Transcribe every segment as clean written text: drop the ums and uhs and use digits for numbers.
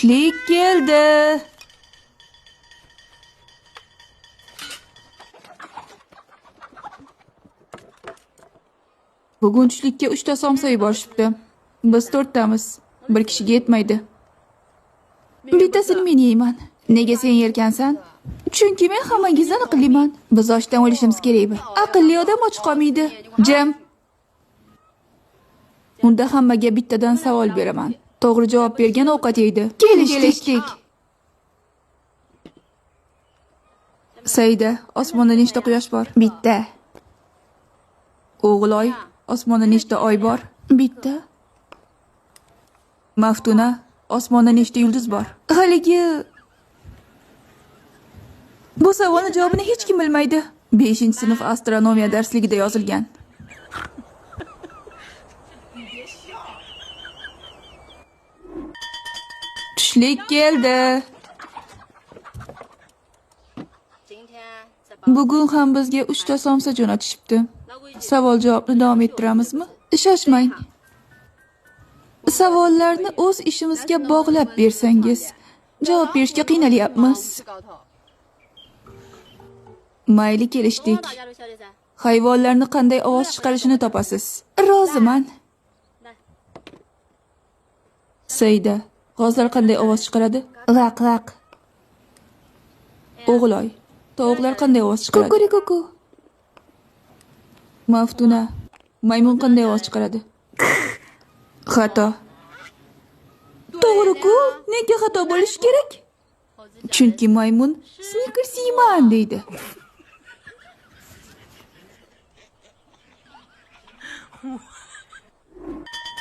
Tushlik keldi. Bugun tushlikka 3 ta somsa yuborishibdi. Biz 4 tamiz. Bir kishiga yetmaydi. Bittasini men yeyman. Nega sen yerkansan? Chunki men hammangizdan aqlliman. Biz ochdan o'lishimiz kerakmi? Aqlli odam och qolmaydi. Jim. Unda hammaga bittadan savol beraman. To'g'ri javob bergan ovqat yeydi. Kelishdik. Saida, osmonda nechta quyosh bor? Bitta. O'g'loy, osmonda nechta oy bor? Bitta. Maftuna, osmonda nechta yulduz bor? Haligi bu savolning javobini hech kim bilmaydi. 5-sinf astronomiya darsligida yozilgan. Tushlik keldi. Bugun ham bizga 3 ta somsa jo'natishibdi. Savol javobni davom ettiramizmi? Shoshmang. Savollarni o'z ishimizga bog'lab bersangiz, javob berishga qiynalyapmiz. Mayli, kelishdik. Hayvonlarni qanday ovoz chiqarishini topasiz. Roziman. Saida, g'ozlar qanday ovoz chiqaradi? Laq. O'g'loy, tovuqlar qanday ovoz chiqaradi? Kukuri. Maftuna, maymun qanday ovoz chiqaradi? Xato. To'g'ri-ku, nega xato bo'lishi kerak? Chunki maymun Snickers yeyman deydi.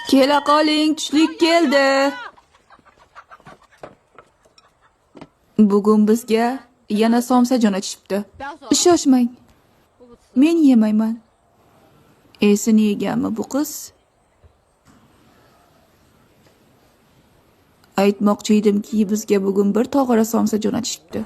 Kela qoling, tushlik keldi. Bugun bizga yana somsa jo'natishibdi. Shoshmang. Men yemayman. Esini yeganmi bu qiz? Aytmoqchi edimki, bizga bugun bir tog'ora somsa jo'natishibdi.